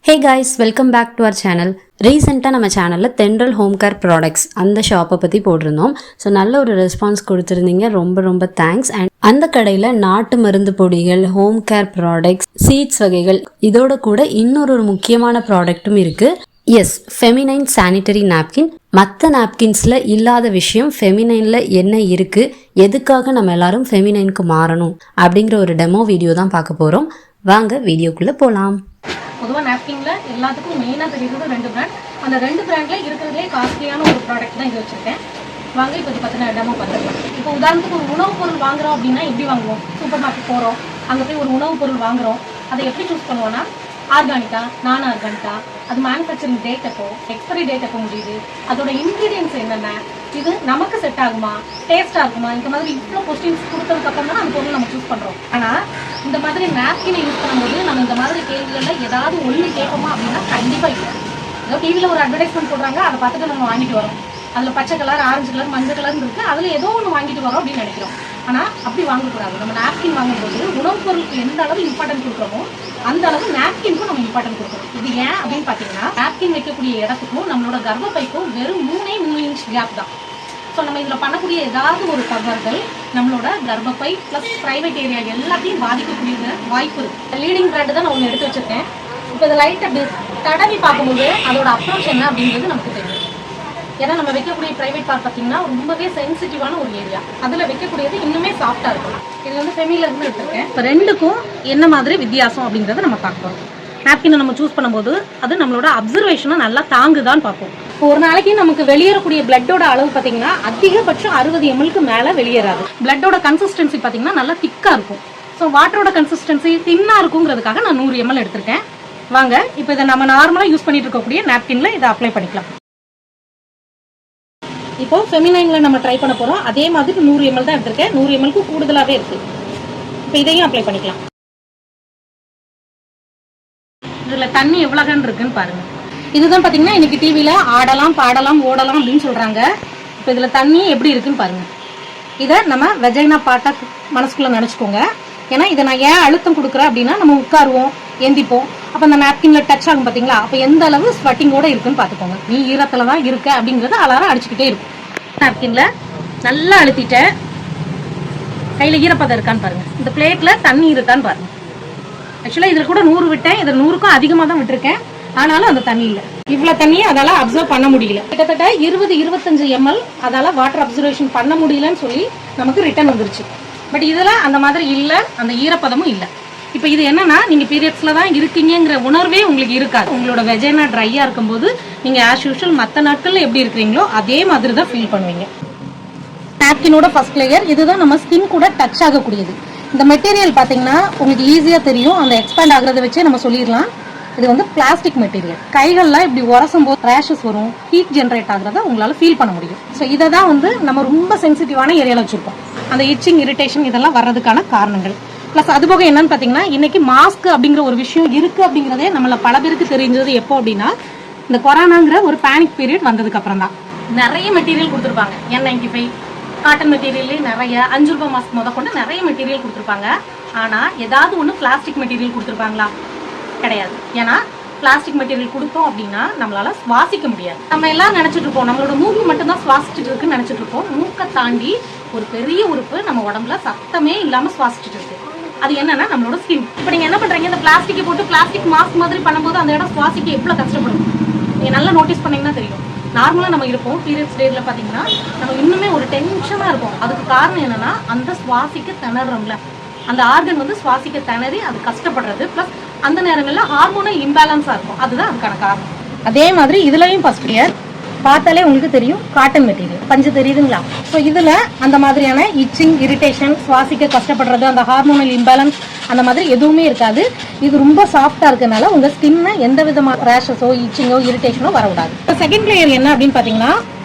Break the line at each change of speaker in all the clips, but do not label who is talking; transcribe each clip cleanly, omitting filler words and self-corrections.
Hey guys, welcome back to our channel. ரீசெண்டாக நம்ம சேனலில் தென்றல் ஹோம் கேர் ப்ராடக்ட்ஸ் அந்த ஷாப்பை பற்றி போட்டிருந்தோம். ஸோ நல்ல ஒரு ரெஸ்பான்ஸ் கொடுத்துருந்தீங்க, ரொம்ப தேங்க்ஸ். அண்ட் அந்த கடையில் நாட்டு மருந்து பொடிகள், ஹோம் கேர் ப்ராடக்ட்ஸ், சீட்ஸ் வகைகள், இதோட கூட இன்னொரு முக்கியமான ப்ராடக்ட்டும் இருக்குது. Yes, feminine sanitary napkin. மற்ற நாப்கின்ஸில் இல்லாத விஷயம் ஃபெமினைனில் என்ன இருக்குது, எதுக்காக நம்ம எல்லாரும் ஃபெமினைனுக்கு மாறணும் அப்படிங்கிற ஒரு டெமோ வீடியோ தான் பார்க்க போகிறோம். வாங்க வீடியோக்குள்ளே போகலாம்.
பொதுவாக நாப்கின்ல எல்லாத்துக்கும் மெயினாக தெரியுறது 2 பிராண்ட். அந்த 2 பிராண்டில் இருக்கிறதுலே காஸ்ட்லியான ஒரு ப்ராடக்ட் தான் இது வச்சுருக்கேன். வாங்க இப்போ இது பற்றின டெமோ பார்த்துக்கலாம். இப்போ உதாரணத்துக்கு ஒரு உணவுப் பொருள் வாங்குறோம் அப்படின்னா எப்படி வாங்குவோம்? சூப்பர் மார்க்கெட் போகிறோம், அங்கே போய் ஒரு உணவுப் பொருள் வாங்குறோம். அதை எப்படி சூஸ் பண்ணுவோன்னா, ஆர்கானிக்கா, நான் ஆர்கானிக்கா, அது மேனுஃபேக்சரிங் டேட் எப்போ, எக்ஸ்பைரி டேட் எப்போ முடியுது, அதோட இன்க்ரீடியன்ஸ் என்னென்ன, இது நமக்கு செட் ஆகுமா, டேஸ்ட்டாக இருக்குமா, இந்த மாதிரி இவ்வளோ கொஸ்டின்ஸ் கொடுத்ததுக்கப்புறம் தான் அந்த பொருள் நம்ம சூஸ் பண்ணுறோம். ஆனால் இந்த மாதிரி நாப்கினை யூஸ் பண்ணும்போது நம்ம இந்த மாதிரி கேள்விகளில் ஏதாவது ஒன்று கேட்போமா அப்படின்னா கண்டிப்பாக இல்லை. ஏதோ டிவியில் ஒரு அட்வர்டைஸ்மெண்ட் போடுறாங்க, அதை பார்த்துட்டு நம்ம வாங்கிட்டு வரோம். அதில் பச்சை கலர், ஆரஞ்சு கலர், மஞ்சள் கலர்னு இருக்குது, அதில் ஏதோ ஒன்று வாங்கிட்டு வரோம் அப்படின்னு நினைக்கிறோம். ஆனால் அப்படி வாங்கக்கூடாது. நம்ம நாப்கின் வாங்கும்போது உணவுப் பொருளுக்கு எந்த அளவு இம்பார்ட்டன்ட் கொடுக்குறோமோ அந்த அளவு நாப்கின்க்கும் நம்ம இம்பார்ட்டன்ட் கொடுக்கணும். இது ஏன் அப்படின்னு பார்த்தீங்கன்னா, நாப்கின் வைக்கக்கூடிய இடத்துக்கும் நம்மளோட கர்ப்பப்பைக்கும் வெறும் 3 இன்ச் கேப் தான். ஸோ நம்ம இதில் பண்ணக்கூடிய ஏதாவது ஒரு தவறுகள் நம்மளோட கர்ப்பப்பை ப்ளஸ் ப்ரைவேட் ஏரியா எல்லாத்தையும் பாதிக்கக்கூடிய வாய்ப்பு இருக்குது. லீடிங் பிராண்டு தான் நான் ஒன்று எடுத்து வச்சுருக்கேன். இப்போ இதை லைட்டாக தடவி பார்க்கும்போது அதோட அப்ரோச் என்ன அப்படின்றது நமக்கு தெரியும். ஏன்னா நம்ம வைக்கக்கூடிய ப்ரைவேட் பார்ட் பார்த்தீங்கன்னா ரொம்பவே சென்சிட்டிவான ஒரு ஏரியா. அதில் வைக்கக்கூடியது இன்னுமே சாஃப்டாக இருக்கும். இது வந்து ஃபெமிலேருந்து எடுத்துருக்கேன். இப்போ 2க்கும் என்ன மாதிரி வித்தியாசம் அப்படிங்கிறத நம்ம பார்ப்போம். நாப்கினை நம்ம சூஸ் பண்ணும்போது அது நம்மளோட அப்சர்வேஷனை நல்லா தாங்குதான்னு பார்ப்போம். இப்போ ஒரு நாளைக்கு நமக்கு வெளியேறக்கூடிய பிளட்டோட அளவு பார்த்தீங்கன்னா அதிகபட்சம் 60 ml மேலே வெளியேறாது. பிளட்டோட கன்சிஸ்டன்சி பார்த்தீங்கன்னா நல்லா திக்காக இருக்கும். ஸோ வாட்டரோட கன்சிஸ்டன்சி தின்னாக இருக்குங்கிறதுக்காக நான் 100 ml எடுத்திருக்கேன். வாங்க இப்போ இதை நம்ம நார்மலாக யூஸ் பண்ணிட்டு இருக்கக்கூடிய நாப்கின்ல இதை அப்ளை பண்ணிக்கலாம். இப்போ ஃபெமினைனில் நம்ம ட்ரை பண்ண போகிறோம். அதே மாதிரி 100 ml தான் எடுத்திருக்கேன். 100 ml கூடுதலாகவே இருக்குது. இப்போ இதையும் அப்ளை பண்ணிக்கலாம். இதில் தண்ணி எவ்வளோகன்னு இருக்குன்னு பாருங்கள். இதுதான் பார்த்தீங்கன்னா இன்னைக்கு டிவியில் ஆடலாம், பாடலாம், ஓடலாம் அப்படின்னு சொல்கிறாங்க. இப்போ இதில் தண்ணி எப்படி இருக்குன்னு பாருங்கள். இதை நம்ம வெஜைனா பாட்டை மனசுக்குள்ளே நினச்சிக்கோங்க. ஏன்னா இதை நான் ஏன் அழுத்தம் கொடுக்குறேன் அப்படின்னா, நம்ம உட்காருவோம், எந்திப்போம், அப்போ அந்த நாப்கின்ல டச் ஆகும் பார்த்தீங்களா, அப்போ எந்த அளவு ஸ்வெட்டிங்கோட இருக்குன்னு பார்த்துக்கோங்க. நீ ஈரத்தில் தான் இருக்க அப்படிங்கிறது அலாரம் அடிச்சுக்கிட்டே இருக்கும். நாப்கின்ல நல்லா அழுத்திட்டேன். கையில் ஈரப்பதம் இருக்கான்னு பாருங்கள். இந்த பிளேட்டில் தண்ணி இருக்கான்னு பாருங்கள். ஆக்சுவலாக இதில் கூட 100 விட்டேன், இதில் 100க்கும் அதிகமாக தான் விட்டுருக்கேன். ஆனாலும் அந்த தண்ணி இல்லை. இவ்வளோ தண்ணியை அதால் அப்சர்வ் பண்ண முடியல. கிட்டத்தட்ட 20-25 ml அதால் வாட்டர் அப்சர்வேஷன் பண்ண முடியலன்னு சொல்லி நமக்கு ரிட்டர்ன் வந்துருச்சு. பட் இதில் அந்த மாதிரி இல்லை, அந்த ஈரப்பதமும் இல்லை. இப்போ இது என்னன்னா, நீங்கள் பீரியட்ஸில் தான் இருக்கீங்கிற உணர்வே உங்களுக்கு இருக்காது. உங்களோட வெஜைனா ட்ரையாக இருக்கும்போது நீங்கள் ஆஸ் யூஷுவல் மற்ற நாட்களில் எப்படி இருக்கிறீங்களோ அதே மாதிரி தான் ஃபீல் பண்ணுவீங்க. நாப்கினோட ஃபர்ஸ்ட் லேயர் இதுதான் நம்ம ஸ்கின் கூட டச் ஆகக்கூடியது. இந்த மெட்டீரியல் பார்த்தீங்கன்னா உங்களுக்கு ஈஸியாக தெரியும். அந்த எக்ஸ்பேண்ட் ஆகுறத வச்சே நம்ம சொல்லிடலாம். இது வந்து பிளாஸ்டிக் மெட்டீரியல். கைகள்லாம் இப்படி உரசும் போது ரேஷஸ் வரும், ஹீட் ஜென்ரேட் ஆகுறத உங்களால் ஃபீல் பண்ண முடியும். ஸோ இதை தான் வந்து நம்ம ரொம்ப சென்சிட்டிவான ஏரியாவில் வச்சுருக்கோம். அந்த இச்சிங், இரிட்டேஷன் இதெல்லாம் வர்றதுக்கான காரணங்கள். ப்ளஸ் அது போக என்னன்னு பார்த்தீங்கன்னா, இன்னைக்கு மாஸ்க் அப்படிங்கிற ஒரு விஷயம் இருக்குது அப்படிங்கிறதே நம்மள பல பேருக்கு தெரிஞ்சது எப்போ அப்படின்னா, இந்த கொரோனாங்கிற ஒரு பேனிக் பீரியட் வந்ததுக்கு அப்புறம் தான். நிறைய மெட்டீரியல் கொடுத்துருப்பாங்க. N95 காட்டன் மெட்டீரியல்லே நிறைய 5 ரூபாய் மாஸ்க் கொண்டு நிறைய மெட்டீரியல் கொடுத்துருப்பாங்க. ஆனால் ஏதாவது ஒன்று பிளாஸ்டிக் மெட்டீரியல் கொடுத்துருப்பாங்களா? கிடையாது. ஏன்னா பிளாஸ்டிக் மெட்டீரியல் கொடுத்தோம் அப்படின்னா நம்மளால சுவாசிக்க முடியாது. நம்ம எல்லாம் நினைச்சிட்டு இருப்போம் நம்மளோட மூக்கு மட்டும் தான் சுவாசிச்சுட்டு இருக்குன்னு நினைச்சிட்டு இருப்போம். மூக்கை தாண்டி ஒரு பெரிய உறுப்பு நம்ம உடம்புல சத்தமே இல்லாம சுவாசிச்சுட்டு இருக்கு. அது என்னன்னா நம்மளோட ஸ்கின். இப்போ நீங்க என்ன பண்றீங்க, இந்த பிளாஸ்டிக்கை போட்டு பிளாஸ்டிக் மாஸ்க் மாதிரி பண்ணும்போது அந்த இடம் சுவாசிக்க எவ்வளவு கஷ்டப்படும் நீங்க நல்லா நோட்டீஸ் பண்ணீங்கன்னா தெரியும். நார்மலா நம்ம இருப்போம், பீரியட்ஸ் டேட்ல பாத்தீங்கன்னா நம்ம இன்னுமே ஒரு டென்ஷனா இருக்கும். அதுக்கு காரணம் என்னன்னா, அந்த சுவாசிக்க திணறோம்ல, அந்த ஆர்கன் வந்து சுவாசிக்க திணறி அது கஷ்டப்படுறது. பிளஸ் அந்த நேரங்களில் ஹார்மோனல் இம்பேலன்ஸாக இருக்கும். அதுதான் அதுக்கான காரணம். அதே மாதிரி இதுலையும் ஃபர்ஸ்ட் லேயர் பார்த்தாலே உங்களுக்கு தெரியும், காட்டன் மெட்டீரியல். பஞ்சு தெரியுதுங்களா? ஸோ இதில் அந்த மாதிரியான இச்சிங், இரிட்டேஷன், சுவாசிக்க கஷ்டப்படுறது, அந்த ஹார்மோனல் இம்பேலன்ஸ் அந்த மாதிரி எதுவுமே இருக்காது. இது ரொம்ப சாஃப்டாக இருக்கனால உங்கள் ஸ்கின்னை எந்த விதமான ரேஷஸோ, இச்சிங்கோ, இரிட்டேஷனோ வரக்கூடாது. இப்போ செகண்ட் லேயர் என்ன அப்படின்னு பார்த்தீங்கன்னா,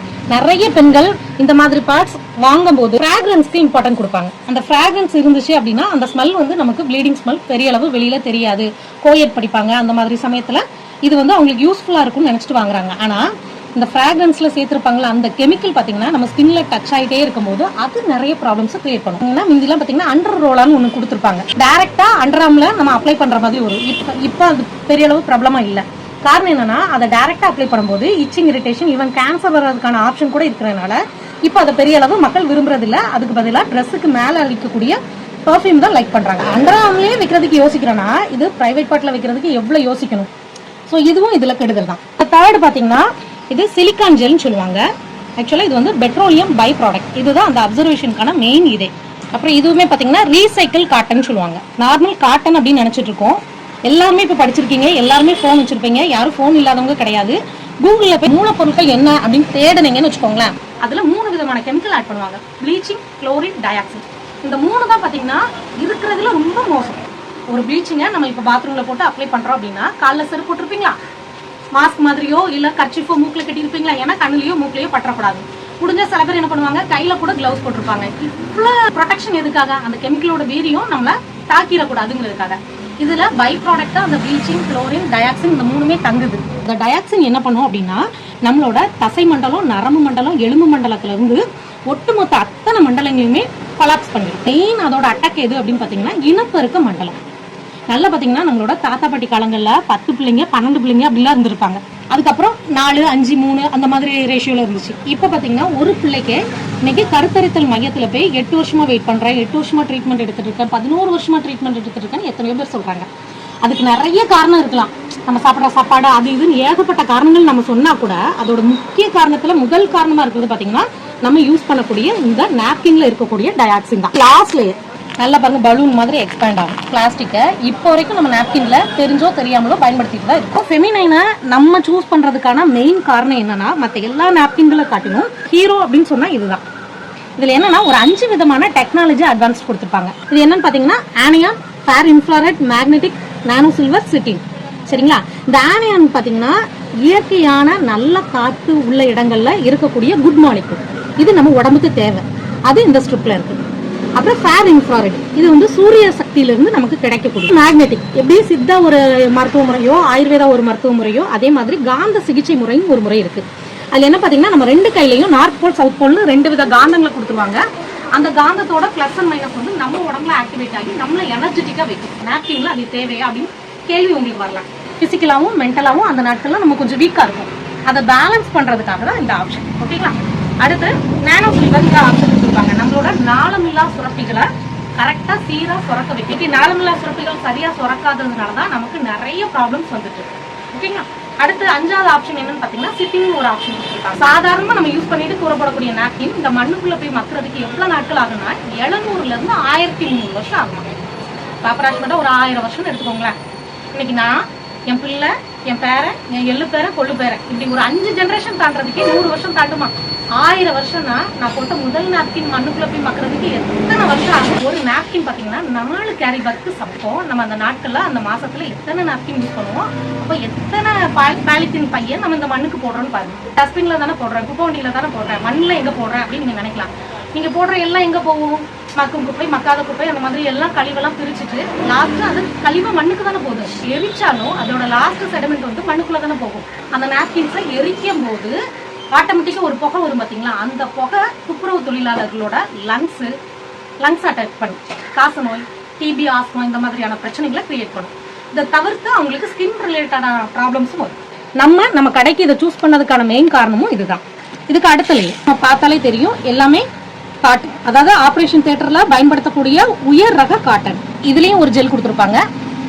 நிறைய பெண்கள் இந்த மாதிரி பார்ட்ஸ் வாங்கும்போது ஃப்ராக்ரன்ஸ்க்கு இம்பார்ட்டன்ட் கொடுப்பாங்க. அந்த ஃப்ராக்ரன்ஸ் இருந்துச்சு அப்படின்னா அந்த ஸ்மெல் வந்து நமக்கு ப்ளீடிங் ஸ்மெல் பெரிய அளவு வெளியில தெரியாது. கோயட் படிப்பாங்க, அந்த மாதிரி சமயத்தில் இது வந்து அவங்களுக்கு யூஸ்ஃபுல்லாக இருக்கும்னு நினச்சிட்டு வாங்குறாங்க. ஆனால் இந்த ஃப்ராக்ரன்ஸில் சேர்த்துருப்பாங்களா அந்த கெமிக்கல் பார்த்தீங்கன்னா நம்ம ஸ்கின்ல டச் ஆகிட்டே இருக்கும்போது அது நிறைய ப்ராப்ளம்ஸை கிரியேட் பண்ணும். முந்திலாம் பார்த்தீங்கன்னா அண்டர் ரோலான்னு ஒன்று கொடுத்துருப்பாங்க. டேரெக்டாக அண்டர் ஆர்மில் நம்ம அப்ளை பண்ணுற மாதிரி வரும். இப்போ அது பெரிய அளவு ப்ராப்ளமாக இல்லை. காரணம் என்னன்னா அதை டைரக்டா அப்ளை பண்ணும்போது இச்சிங், இரிட்டேஷன், ஈவன் கேன்சர் வர்றதுக்கான ஆப்ஷன் கூட இருக்கிறதுனால இப்போ அதை பெரிய அளவு மக்கள் விரும்புறது இல்ல. அதுக்கு பதிலாக ட்ரெஸ்ஸுக்கு மேல அளிக்கக்கூடிய பெர்ஃப்யூம் தான் லைக் பண்றாங்க. அண்டர் ஆர்ம்லயே வைக்கிறதுக்கு யோசிக்கிறோன்னா இது பிரைவேட் பார்ட்ல வைக்கிறதுக்கு எவ்வளவு யோசிக்கணும். ஸோ இதுவும் இதுல கெடுதல் தான். தேர்ட் பாத்தீங்கன்னா இது சிலிக்கான் ஜெல்னு சொல்லுவாங்க. ஆக்சுவலா இது வந்து பெட்ரோலியம் பை ப்ராடக்ட். இதுதான் அந்த அப்சர்வேஷனுக்கான மெயின் இதே. அப்புறம் இதுவுமே பாத்தீங்கன்னா ரீசைக்கிள் காட்டன் சொல்லுவாங்க. நார்மல் காட்டன் அப்படின்னு நினைச்சிட்டு இருக்கோம். எல்லாருமே இப்ப படிச்சிருக்கீங்க, எல்லாருமே போன் வச்சிருப்பீங்க, யாரும் போன் இல்லாதவங்க கிடையாது. கூகுள்ல போய் மூலப்பொருட்கள் என்ன அப்படின்னு தேடுனீங்கன்னு வச்சுக்கோங்களேன், அதுல 3 விதமான கெமிக்கல் ஆட் பண்ணுவாங்க. Bleaching, chlorine, dioxin. இந்த 3 தான் பாத்தீங்கன்னா இருக்கிறதுல ரொம்ப மோசம். ஒரு ப்ளீச்சிங்கை நம்ம இப்ப பாத்ரூம்ல போட்டு அப்ளை பண்றோம் அப்படின்னா காலைல செருப்பு போட்டிருப்பீங்களா, மாஸ்க் மாதிரியோ இல்ல கர்ச்சிஃபோ மூக்குல கட்டி இருப்பீங்களா, ஏன்னா கண்ணுலயோ மூக்குலயோ பற்றக்கூடாது. முடிஞ்ச சில பேர் என்ன பண்ணுவாங்க, கையில கூட கிளவுஸ் போட்டிருப்பாங்க. இவ்வளவு ப்ரொடெக்ஷன் எதுக்காக? அந்த கெமிக்கலோட வீரியம் நம்மள தாக்கிடக்கூடாதுங்கிறதுக்காக. இதுல பை ப்ராடக்டா அந்த ப்ளீச்சிங், குளோரின், டயாக்சின் இந்த 3மே தங்குது. இந்த டயாக்சின் என்ன பண்ணும் அப்படின்னா நம்மளோட தசை மண்டலம், நரம்பு மண்டலம், எலும்பு மண்டலத்துல இருந்து ஒட்டுமொத்த அத்தனை மண்டலங்களையுமே கொலாப்ஸ் பண்ணிடும். மெயின் அதோட அட்டாக் எது அப்படின்னு பாத்தீங்கன்னா இனப்பெருக்க மண்டலம். நல்லா பாத்தீங்கன்னா நம்மளோட தாத்தா பாட்டி காலங்கள்ல 10 பிள்ளைங்க 12 பிள்ளைங்க அப்படிலாம் இருந்திருப்பாங்க. அதுக்கப்புறம் 4, 5, 3 அந்த மாதிரி ரேஷியோல இருந்துச்சு. இப்ப பாத்தீங்கன்னா ஒரு பிள்ளைக்கு இன்னைக்கு கருத்தரித்தல் மையத்துல போய் 8 வருஷமா வெயிட் பண்றேன், 8 வருஷமா ட்ரீட்மெண்ட் எடுத்துட்டு இருக்கேன், 11 வருஷமா ட்ரீட்மெண்ட் எடுத்துட்டு இருக்கேன்னு எத்தனையோ பேர் சொல்றாங்க. அதுக்கு நிறைய காரணம் இருக்கலாம். நம்ம சாப்பிட்ற சாப்பாடு அது இதுன்னு ஏகப்பட்ட காரணங்கள் நம்ம சொன்னா கூட அதோட முக்கிய காரணத்துல முதல் காரணமா இருக்கிறது பாத்தீங்கன்னா நம்ம யூஸ் பண்ணக்கூடிய இந்த நாப்கின்ல இருக்கக்கூடிய டயாக்சின் தான். லாஸ்ட் லேயர் நல்லா பாருங்க, பலூன் மாதிரி எக்ஸ்பேண்ட் ஆகும். பிளாஸ்டிக்கை இப்போ வரைக்கும் நம்ம நாப்கின்ல தெரிஞ்சோ தெரியாமலோ பயன்படுத்திட்டு தான் இருக்கும். ஃபெமினைனை நம்ம சூஸ் பண்றதுக்கான மெயின் காரணம் என்னன்னா மற்ற எல்லா நாப்கின்களை காட்டிலும் ஹீரோ அப்படின்னு சொன்னா இதுதான். இதுல என்னன்னா ஒரு 5 விதமான டெக்னாலஜி அட்வான்ஸ் கொடுத்துருப்பாங்க. இது என்னன்னு பாத்தீங்கன்னா anion, far infrared, magnetic, nano silver, chitin. சரிங்களா? இந்த ஆனியான் பாத்தீங்கன்னா இயற்கையான நல்ல காற்று உள்ள இடங்கள்ல இருக்கக்கூடிய குட் மாலிக்யூல். இது நம்ம உடம்புக்கு தேவை. அது இந்த ஸ்ட்ரிப்ல இருக்கு. அப்புறம் ஃபேர் இன்ஃப்ராரெட், இது வந்து சூரிய சக்தியிலிருந்து நமக்கு கிடைக்கக்கூடிய. மேக்னெட்டிக், எப்படி சித்தா ஒரு மருத்துவ முறையோ ஆயுர்வேதா ஒரு மருத்துவ முறையோ அதே மாதிரி காந்த சிகிச்சை முறையும் ஒரு முறை இருக்கு. அதுல என்ன பாத்தீங்கன்னா நம்ம 2 கையிலையும் நார்த் போல் சவுத் போல்னு 2 வித காந்தங்களை கொடுத்துருவாங்க. அந்த காந்தத்தோட பிளஸ் அண்ட் மைனஸ் வந்து நம்ம உடம்புல ஆக்டிவேட் ஆகி நம்மள எனர்ஜெட்டிக்கா வைக்கும். நாப்கின்ல அது தேவையா அப்படின்னு கேள்வி உங்களுக்கு வரலாம். பிசிக்கலாவும் மென்டலாவும் அந்த நாட்கள்ல நம்ம கொஞ்சம் வீக்கா இருக்கும். அதை பேலன்ஸ் பண்றதுக்காக தான் இந்த ஆப்ஷன். ஓகேங்களா? அடுத்து நானோ சில்வர் ஆப்ஷன் கொடுத்துருப்பாங்க. நம்மளோட நாளமில்லா சுரப்பிகளை கரெக்டா சீரா சுரக்க வைக்க. நாளமில்லா சுரப்பிகள் சரியா சுரக்காததுனாலதான் நமக்கு நிறைய ப்ராப்ளம்ஸ் வந்துட்டு இருக்கு. ஓகேங்களா? அடுத்து 5வது ஆப்ஷன் என்னன்னு பாத்தீங்கன்னா சிட்டிங் ஒரு ஆப்ஷன் கொடுத்துருக்காங்க. சாதாரணமா நம்ம யூஸ் பண்ணிட்டு கூறப்படக்கூடிய நாப்கின் இந்த மண்ணுக்குள்ள போய் மக்கிறதுக்கு எவ்வளவு நாட்கள் ஆகும்னா 700ல இருந்து 1300 வருஷம் ஆகும். அப்ராக்சிமேட்டா ஒரு 1000 வருஷம்னு எடுத்துக்கோங்களேன். இன்னைக்கு நான், என் பிள்ளை, என் பேரன், என் எள்ளு பேரன், கொள்ளு பேரன், இப்படி ஒரு 5 ஜெனரேஷன் தாண்டறதுக்கே 100 வருஷம் தாண்டுமா? 1000 வருஷம்னா நான் போட்ட முதல் நாப்கின் மண்ணுக்குள்ள போய் மக்கிறதுக்கு எத்தனை வருஷம் ஆகும்? ஒரு நாப்கின் பாத்தீங்கன்னா 4 கேரி பேக்கு சப்போம். நம்ம அந்த நாட்கள்ல அந்த மாசத்துல எத்தனை நாப்கின் யூஸ் பண்ணுவோம்? அப்போ எத்தனை பாலித்தீன் பையன் நம்ம இந்த மண்ணுக்கு போடுறோம்னு பாருங்க. டஸ்ட்பின்ல தானே போடுறேன், குப்பை வண்டியில தானே போடுறேன், மண்ணில் எங்க போடுறேன் அப்படின்னு நீங்க நினைக்கலாம். நீங்க போடுற எல்லாம் எங்க போகும்? மக்கும் குப்பை, மக்காத குப்பை, அந்த மாதிரி எல்லாம் கழிவெல்லாம் பிரிச்சுட்டு லாஸ்ட் அது கழிவு மண்ணுக்கு தானே போகுது. எரிச்சாலும் அதோட லாஸ்ட் செடிமெண்ட் வந்து மண்ணுக்குள்ள தானே போகும். அந்த நாப்கின்ஸை எரிக்கும் போது ஆட்டோமேட்டிக்கா ஒரு புகை வரும் பாத்தீங்களா? அந்த புகை துப்புரவு தொழிலாளர்களோட லங்ஸ் அட்டாக் பண்ணும். காச நோய், டிபி, ஆஸ்மா இந்த மாதிரியான பிரச்சனைகளை கிரியேட் பண்ணும். இதை தவிர்த்து அவங்களுக்கு ஸ்கின் ரிலேட்டடான ப்ராப்ளம்ஸும் வரும். நம்ம கடைக்கு இதை சூஸ் பண்ணதுக்கான மெயின் காரணமும் இதுதான். இதுக்கு அடுத்தலையே நம்ம பார்த்தாலே தெரியும் எல்லாமே காட்டன், அதாவது ஆபரேஷன் தியேட்டர்ல பயன்படுத்தக்கூடிய உயர் ரக காட்டன். இதுலயும் ஒரு ஜெல் கொடுத்துருப்பாங்க.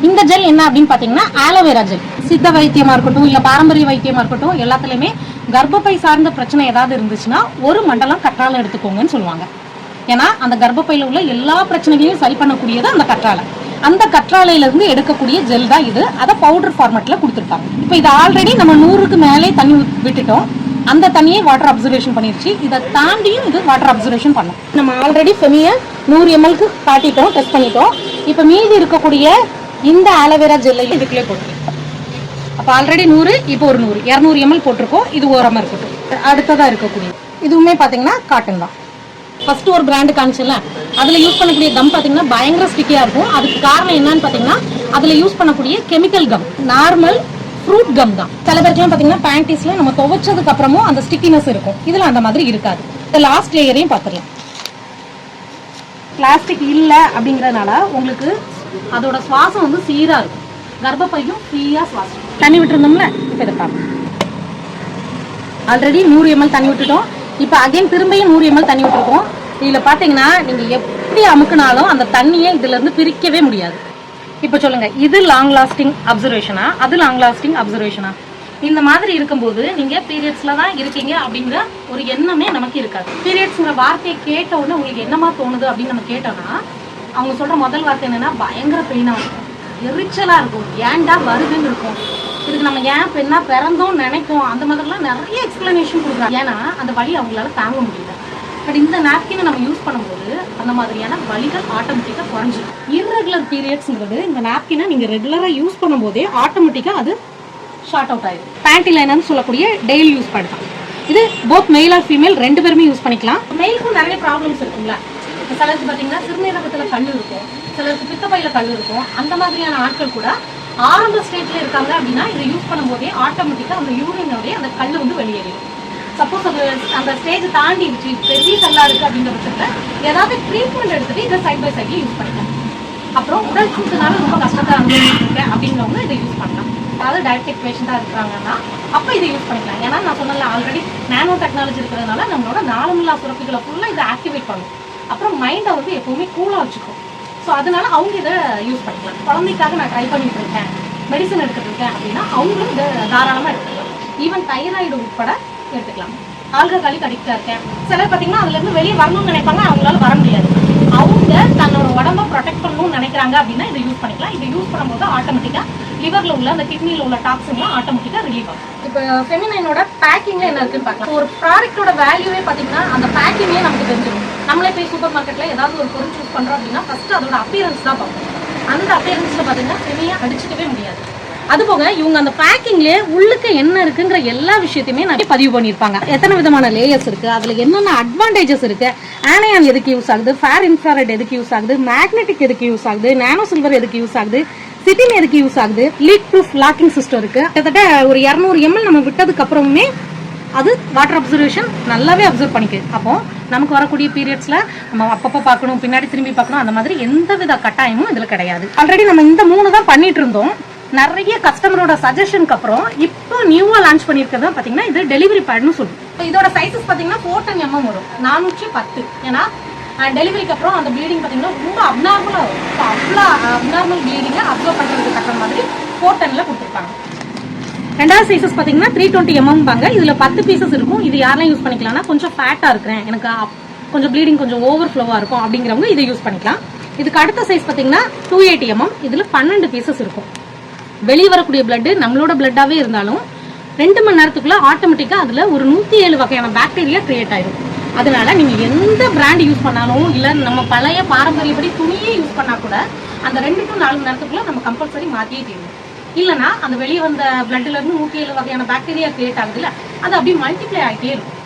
இந்த ஜெல் என்ன அப்படின்னு பாத்தீங்கன்னா ஆலோவேரா ஜெல். சித்த வைத்தியமா இருக்கட்டும் இல்ல பாரம்பரிய வைத்தியமா இருக்கட்டும் எல்லாத்துலயுமே கர்ப்பப்பை சார்ந்த பிரச்சனை ஏதாவது இருந்துச்சுன்னா ஒரு மண்டலம் கற்றாழை எடுத்துக்கோங்கன்னு சொல்லுவாங்க. ஏன்னா அந்த கர்ப்பப்பையில உள்ள எல்லா பிரச்சனைகளையும் சரி பண்ணக்கூடியது அந்த கற்றாழை. அந்த கற்றாழையில இருந்து எடுக்கக்கூடிய ஜெல் தான் இது. அதை பவுடர் ஃபார்மேட்ல கொடுத்துருப்பாங்க. இப்போ இது ஆல்ரெடி நம்ம 100க்கு மேலே தண்ணி விட்டுட்டோம். அந்த தண்ணியை வாட்டர் அப்சர்வேஷன் பண்ணிருச்சு. இதை தாண்டியும் இது வாட்டர் அப்சர்வேஷன் பண்ணும். நம்ம ஆல்ரெடி ஃபெமியை 100 ml காட்டிட்டோம், டெஸ்ட் பண்ணிட்டோம். இப்போ மீதி இருக்கக்கூடிய இந்த ஆலோவேரா ஜெல்லையும் இதுக்குள்ளே போட்டுருக்கோம். அப்போ ஆல்ரெடி 100, இப்போ ஒரு 100, 200 ml போட்டிருக்கோம். இது ஓரமாக இருக்கட்டும். அடுத்ததாக இருக்கக்கூடிய இதுவுமே பார்த்தீங்கன்னா காட்டன் தான். ஃபர்ஸ்ட் ஒரு பிராண்டு காமிச்சல, அதில் யூஸ் பண்ணக்கூடிய கம் பார்த்தீங்கன்னா பயங்கர ஸ்டிக்கியாக இருக்கும். அதுக்கு காரணம் என்னன்னு பார்த்தீங்கன்னா அதில் யூஸ் பண்ணக்கூடிய chemical come normal fruit come தான். சில பேருக்குலாம் பார்த்தீங்கன்னா பேண்டீஸ்ல நம்ம துவைச்சதுக்கு அப்புறமும் அந்த ஸ்டிக்கினஸ் இருக்கும். இதில் அந்த மாதிரி இருக்காது. இந்த லாஸ்ட் லேயரையும் பார்த்துடலாம். பிளாஸ்டிக் இல்லை அப்படிங்கிறதுனால உங்களுக்கு அதோட சுவாசம் வந்து சீராக இருக்கும். கர்ப்பப்பையும் ஃப்ரீயாக சுவாசம். தண்ணி விட்டுருந்தோம்ல, இப்போ இதை பார்ப்போம். ஆல்ரெடி 100 ml தண்ணி விட்டுட்டோம். இப்போ அகைன் திரும்பியும் 100 ml தண்ணி விட்டுருக்கோம். இதில் பார்த்தீங்கன்னா நீங்கள் எப்படி அமுக்குனாலும் அந்த தண்ணியை இதுலேருந்து பிரிக்கவே முடியாது. இப்போ சொல்லுங்க, இது லாங் லாஸ்டிங் அப்சர்வேஷனா, அது லாங் லாஸ்டிங் அப்சர்வேஷனா? இந்த மாதிரி இருக்கும்போது நீங்க பீரியட்ஸ்ல தான் இருக்கீங்க அப்படிங்கிற ஒரு எண்ணமே நமக்கு இருக்காது. பீரியட்ஸ்ங்கிற வார்த்தையை கேட்ட உடனே உங்களுக்கு என்னமா தோணுது அப்படின்னு நம்ம கேட்டோம்னா, அவங்க சொல்ற முதல் வார்த்தை என்னன்னா பயங்கர பெயினா இருக்கும், எரிச்சலா இருக்கும், ஏன்டா வருதுன்னு இருக்கும். இதுக்கு நம்ம ஏன் பெண்ணா பிறந்தோம் நினைக்கும், அந்த மாதிரிலாம் நிறைய எக்ஸ்பிளனேஷன் கொடுக்குறாங்க. ஏன்னா அந்த வலி அவங்களால தாங்க முடியல. பட் இந்த நாப்கினை நம்ம யூஸ் பண்ணும்போது அந்த மாதிரியான வலிகள் ஆட்டோமேட்டிக்காக குறைஞ்சிடும். இர்ரெகுலர் பீரியட்ஸ்ங்கிறது இந்த நாப்கினை நீங்கள் ரெகுலராக யூஸ் பண்ணும்போதே ஆட்டோமேட்டிக்காக அது ஷார்ட் அவுட் ஆயிடும். பேண்டி லைனர்னு சொல்லக்கூடிய டெய்லி யூஸ் பேட் தான் இது. போத் மெயில் ஆர் ஃபீமேல் ரெண்டு பேருமே யூஸ் பண்ணிக்கலாம். மெயிலுக்கும் நிறைய ப்ராப்ளம்ஸ் இருக்குங்களா, சிலருக்கு பார்த்தீங்கன்னா சிறுநீரகத்தில் கல் இருக்கும், சிலருக்கு பித்தப்பையில் கல் இருக்கும். அந்த மாதிரியான ஆட்கள் கூட ஆரம்ப ஸ்டேஜில் இருக்காங்க அப்படின்னா இதை யூஸ் பண்ணும்போதே ஆட்டோமேட்டிக்காக அந்த யூரினோடைய அந்த கல் வந்து வெளியேறிடும். சப்போஸ் அது அந்த ஸ்டேஜ் தாண்டிடுச்சு, பெரிய கல்லா இருக்கு அப்படிங்கிற பட்சத்தில் ஏதாவது ட்ரீட்மெண்ட் எடுத்துட்டு இதை சைட் பை சைட்ல யூஸ் பண்ணிக்கலாம். அப்புறம் உடல் சூட்டுனால ரொம்ப கஷ்டத்தை அனுபவிச்சிருக்கேன் அப்படிங்கிறவங்க இதை யூஸ் பண்ணலாம். அதாவது டயபெட்டிக் பேஷண்டாக இருக்கிறாங்கன்னா அப்போ இதை யூஸ் பண்ணிக்கலாம். ஏன்னா நான் சொன்னல ஆல்ரெடி நானோ டெக்னாலஜி இருக்கிறதுனால நம்மளோட நாளமில்லா சுரப்பிகளை ஃபுல்லாக இதை ஆக்டிவேட் பண்ணும். அப்புறம் மைண்டை வந்து எப்பவுமே கூலாக வச்சுக்கும். ஸோ அதனால அவங்க இதை யூஸ் பண்ணிக்கலாம். குழந்தைக்காக நான் ட்ரை பண்ணிட்டு இருக்கேன், மெடிசன் எடுத்துட்டு இருக்கேன் அப்படின்னா அவங்களும் இதை தாராளமாக எடுத்துக்கலாம். ஈவன் தைராய்டு உட்பட எடுத்துக்கலாம். ஆல்கஹாலிக் அடிக்டா இருக்கேன் சிலர் பார்த்தீங்கன்னா அதுல இருந்து வெளியே வரணும்னு நினைப்பாங்க, அவங்களால வர முடியாது. அவங்க தன்னோட உடம்ப ப்ரொடெக்ட் பண்ணணும்னு நினைக்கிறாங்க அப்படின்னா இதை யூஸ் பண்ணிக்கலாம். இதை யூஸ் பண்ணும்போது ஆட்டோமேட்டிக்கா லிவர்ல உள்ள அந்த கிட்னில உள்ள டாக்ஸின்லாம் ஆட்டோமேட்டிக்கா ரிலீவ் ஆகும். இப்போ ஃபெமினைனோட பேக்கிங்ல என்ன இருக்குன்னு பார்க்கலாம். ஒரு ப்ராடக்ட்டோட வேல்யூவே பார்த்தீங்கன்னா அந்த பேக்கிங்கே நமக்கு தெரிஞ்சிடும். நம்மளே போய் சூப்பர் மார்க்கெட்ல ஏதாவது ஒரு பொருள் சூஸ் பண்றோம் அப்படின்னா ஃபர்ஸ்ட் அதோட அப்பியரன்ஸ் தான் பார்ப்போம். அந்த அப்பியரன்ஸ்ல பார்த்தீங்கன்னா ஃபெமியா அடிச்சுக்கவே முடியாது. அதுபோக இவங்க அந்த பேக்கிங்லேயே உள்ளுக்கு என்ன இருக்குங்கிற எல்லா விஷயத்தையுமே நிறைய பதிவு பண்ணியிருப்பாங்க. எத்தனை விதமான லேயர்ஸ் இருக்கு, அதுல என்னென்ன அட்வான்டேஜஸ் இருக்கு, ஆனையான் எதுக்கு யூஸ் ஆகுது, ஃபேர் இன்ஃப்ராரெட் எதுக்கு யூஸ் ஆகுது, மேக்னெட்டிக் எதுக்கு யூஸ் ஆகுது, நானோ சில்வர் எதுக்கு யூஸ் ஆகுது, சிட்டின் எதுக்கு யூஸ் ஆகுது, லீக் ப்ரூஃப் லாக்கிங் சிஸ்டம் இருக்கு. கிட்டத்தட்ட ஒரு 200 ml நம்ம விட்டதுக்கு அப்புறமே அது வாட்டர் அப்சர்வேஷன் நல்லாவே அப்சர்வ் பண்ணிக்குது. அப்போ நமக்கு வரக்கூடிய பீரியட்ஸ்ல நம்ம அப்பப்போ பார்க்கணும், பின்னாடி திரும்பி பார்க்கணும், அந்த மாதிரி எந்த வித கட்டாயமும் இதுல கிடையாது. ஆல்ரெடி நம்ம இந்த 3 தான் பண்ணிட்டு இருந்தோம். நிறைய கஸ்டமரோட சஜஷனுக்கு அப்புறம் இப்போ நியூவா லான்ச் பண்ணிருக்கிறது பாத்தீங்கன்னா இது டெலிவரி பேட்னு சொல்லுவோம். இதோட சைஸஸ் பாத்தீங்கன்னா 410 mm வரும், 410. ஏன்னா டெலிவரிக்கு அப்புறம் அந்த ப்ளீடிங் பாத்தீங்கன்னா ரொம்ப அப்நார்மலா வரும். அவ்வளோ அப்நார்மல் ப்ளீடிங்கை அப்சர்வ் பண்றதுக்கு கட்டுற மாதிரி 410ல கொடுத்துருப்பாங்க. ரெண்டாவது சைஸஸ் பாத்தீங்கன்னா 320 mm பாங்க. இதுல 10 பீசஸ் இருக்கும். இது யாரெல்லாம் யூஸ் பண்ணிக்கலாம்னா கொஞ்சம் ஃபேட்டா இருக்கிறேன், எனக்கு கொஞ்சம் ப்ளீடிங் கொஞ்சம் ஓவர் ஃப்ளோவா இருக்கும் அப்படிங்கிறவங்க இதை யூஸ் பண்ணிக்கலாம். இதுக்கு அடுத்த சைஸ் பாத்தீங்கன்னா 280 mm. இதுல 12 பீசஸ் இருக்கும். வெளியே வரக்கூடிய பிளட் நம்மளோட பிளட்டாவே இருந்தாலும் 2 மணி நேரத்துக்குள்ள ஆட்டோமேட்டிக்கா அதுல ஒரு 107 வகையான பாக்டீரியா கிரியேட் ஆயிடும். அதனால நீங்க எந்த பிராண்ட் யூஸ் பண்ணாலும் இல்ல நம்ம பழைய பாரம்பரியப்படி துணியே யூஸ் பண்ணா கூட அந்த 2 to 4 மணி நேரத்துக்குள்ள நம்ம கம்பல்சரி மாத்தியே தீரும். இல்லைன்னா அந்த வெளியே வந்த பிளட்ல இருந்து 107 வகையான பாக்டீரியா கிரியேட் ஆகுது இல்ல, அது அப்படியே மல்டிப்ளை ஆகிட்டே இருக்கும்.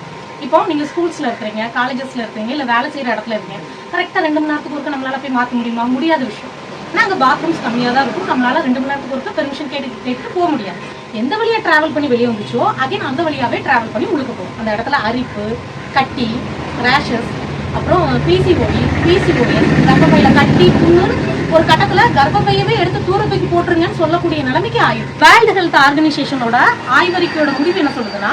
இப்போ நீங்க ஸ்கூல்ஸ்ல இருக்கிறீங்க, காலேஜஸ்ல இருக்கிறீங்க, இல்ல வேலை செய்யற இடத்துல இருக்கீங்க, கரெக்டா 2 மணி நேரத்துக்கு ஒருக்க நம்மளால போய் மாற்ற முடியுமா? முடியாத விஷயம். நாங்க பாத்ரூம்ஸ் கம்மியாக தான் இருக்கும், நம்மளால 2 மணி நேரத்துக்கு ஒருக்க பெர்மிஷன் கேட்டு போக முடியாது. எந்த வழியா டிராவல் பண்ணி வெளியே வந்துச்சோ அகைன் அந்த வழியாவே டிராவல் பண்ணி உள்ளுக்கு போகும். அந்த இடத்துல அரிப்பு, கட்டி, ரேஷஸ், அப்புறம் பிசிஓடி, கர்ப்பப்பையில கட்டி, புண்ணு, ஒரு கட்டத்துல கர்ப்பப்பையவே எடுத்து தூர தூக்கி போட்டுருங்கன்னு சொல்லக்கூடிய நிலைமைக்கு ஆயிடும். வேர்ல்டு ஹெல்த் ஆர்கனைசேஷனோட ஆய்வறிக்கையோட முடிவு என்ன சொல்லுதுன்னா,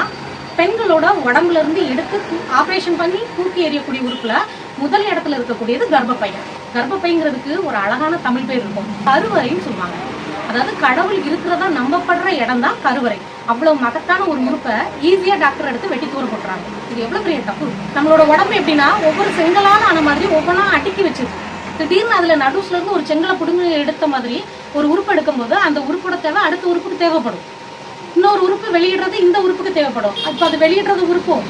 பெண்களோட உடம்புல இருந்து எடுத்து ஆபரேஷன் பண்ணி தூக்கி எறியக்கூடிய உறுப்புல முதல் இடத்துல இருக்கக்கூடியது கர்ப்பப்பை. கர்ப்பப்பைங்கிறதுக்கு ஒரு அழகான தமிழ் பேர் இருக்கும், கருவறைன்னு சொல்லுவாங்க. அதாவது கடவுள் இருக்கிறதா நம்பப்படுற இடம் தான் கருவறை. அவ்வளவு மகத்தான ஒரு உறுப்பை ஈஸியா டாக்டர் எடுத்து வெட்டி தூர போட்டுறாங்க. இது எவ்வளவு பெரிய தப்பு. நம்மளோட உடம்பு எப்படின்னா ஒவ்வொரு செங்கலான ஆன மாதிரி ஒவ்வொன்றா அடுக்கி வச்சிருக்கு. திடீர்னு அதுல நடுவுல இருந்து ஒரு செங்கலை புடுங்க எடுத்த மாதிரி ஒரு உறுப்பு எடுக்கும்போது அந்த உறுப்போட தேவை அடுத்த உறுப்புக்கு தேவைப்படும். இன்னொரு உறுப்பு வெளியிடுறது இந்த உறுப்புக்கு தேவைப்படும். இப்போ அது வெளியிடுறது உறுப்பும்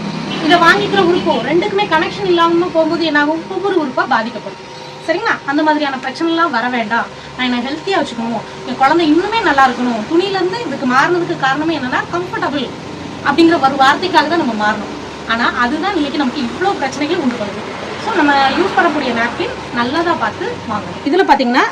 இதை வாங்கிக்கிற உறுப்பும் ரெண்டுக்குமே கனெக்ஷன் இல்லாம போகும்போது என்னாகும், ஒவ்வொரு உறுப்பா பாதிக்கப்படும். சரிங்களா? அந்த மாதிரியான பிரச்சனைலாம் வர வேண்டாம். நான் என்ன ஹெல்த்தியா வச்சுக்கணும், என் குழந்தை இன்னுமே நல்லா இருக்கணும். துணியிலேருந்து இதுக்கு மாறினதுக்கு காரணமே என்னன்னா கம்ஃபர்டபுள் அப்படிங்கிற ஒரு வார்த்தைக்காக தான் நம்ம மாறணும். ஆனால் அதுதான் இன்னைக்கு நமக்கு இவ்வளோ பிரச்சனைகள் உண்டு வருது. ஸோ நம்ம யூஸ் பண்ணக்கூடிய நாப்கின் நல்லதாக பார்த்து வாங்கணும். இதில் பார்த்தீங்கன்னா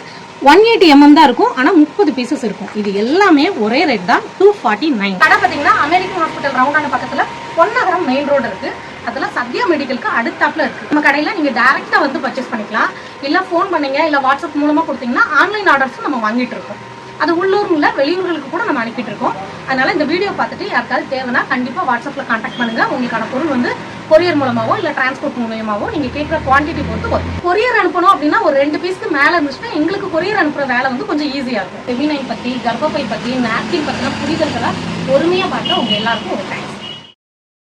180 mm தான் இருக்கும், ஆனால் 30 பீசஸ் இருக்கும். இது எல்லாமே ஒரே ரேட் தான், 249. கடை பார்த்தீங்கன்னா அமெரிக்கன் ஹாஸ்பிட்டல் ரவுண்டான பக்கத்தில் பொன்னகரம் மெயின் ரோடு இருக்கு. அதில் சத்யா மெடிக்கலுக்கு அடுத்தாப்புல இருக்கு. நம்ம கடையில் நீங்கள் டேரெக்டாக வந்து பர்ச்சேஸ் பண்ணிக்கலாம். இல்லை ஃபோன் பண்ணீங்க, இல்லை வாட்ஸ்அப் மூலமாக கொடுத்தீங்கன்னா ஆன்லைன் ஆர்டர்ஸும் நம்ம வாங்கிட்டு இருக்கோம். அது உள்ளூர்ல வெளியூர்களுக்கு கூட நம்ம அனுப்பிட்டு இருக்கோம். அதனால இந்த வீடியோ பார்த்துட்டு யாருக்காவது தேவைன்னா கண்டிப்பா வாட்ஸ்அப்ல கான்டாக்ட் பண்ணுங்க. உங்களுக்கான பொருள் வந்து கொரியர் மூலமாவோ இல்ல டிரான்ஸ்போர்ட் மூலமாவோ நீங்க கேட்குற குவான்டிட்டி பொறுத்து வரும். கொரியர் அனுப்பணும் அப்படின்னா ஒரு 2 பீஸ்க்கு மேல இருந்துச்சுன்னா எங்களுக்கு கொரியர் அனுப்புற வேலை வந்து கொஞ்சம் ஈஸியா இருக்கும். ஃபெமினைன் பத்தி, கர்ப்பப்பை பத்தி, நாப்கின் பத்தின புரிதல்களை பொறுமையா பார்க்க உங்க எல்லாருக்கும் ஒரு தேங்க்ஸ்.